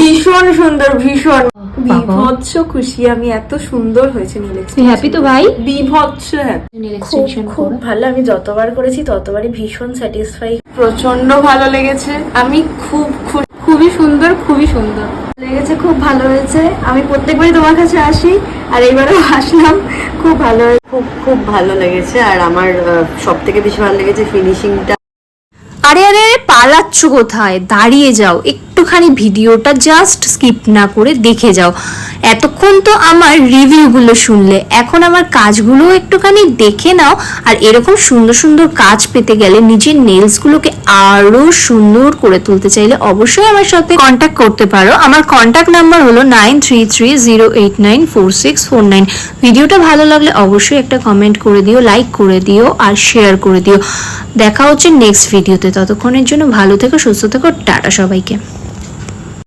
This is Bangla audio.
ভীষণ সুন্দর, ভীষণ বিভৎস খুশি আমি, এত সুন্দর হয়েছে নেল এক্সটেনশন। হ্যাপি তো ভাই? বিভৎস হ্যাপি। নেল এক্সটেনশন খুব ভালো, আমি যতবার করেছি ততবারই ভীষণ স্যাটিসফাই, প্রচন্ড ভালো লেগেছে। আমি খুবই সুন্দর, খুবই সুন্দর লেগেছে, খুব ভালো হয়েছে। আমি প্রত্যেকবারই তোমার কাছে আসি আর এইবারও আসলাম, খুব ভালো, খুব ভালো লেগেছে। আর আমার সব থেকে বেশি ভালো লেগেছে ফিনিশিংটা। আরে আরে আরে পালাচ্ছ কোথায়? দাঁড়িয়ে যাও, একটুখানি ভিডিওটা জাস্ট স্কিপ না করে দেখে যাও। এতক্ষণ তো আমার রিভিউগুলো শুনলে, এখন আমার কাজগুলো একটুখানি দেখে নাও। আর এরকম সুন্দর সুন্দর কাজ পেতে গেলে, নিজের নেলসগুলোকে আরো সুন্দর করে তুলতে চাইলে অবশ্যই আমার সাথে কন্ট্যাক্ট করতে পারো। আমার কন্ট্যাক্ট নাম্বার হলো 9330894649। ভিডিওটা ভালো লাগলে অবশ্যই একটা কমেন্ট করে দিও, লাইক করে দিও আর শেয়ার করে দিও। দেখা হচ্ছে নেক্সট ভিডিওতে। ততক্ষণের জন্য ভালো থেকো, সুস্থ থেকো, টাটা সবাইকে।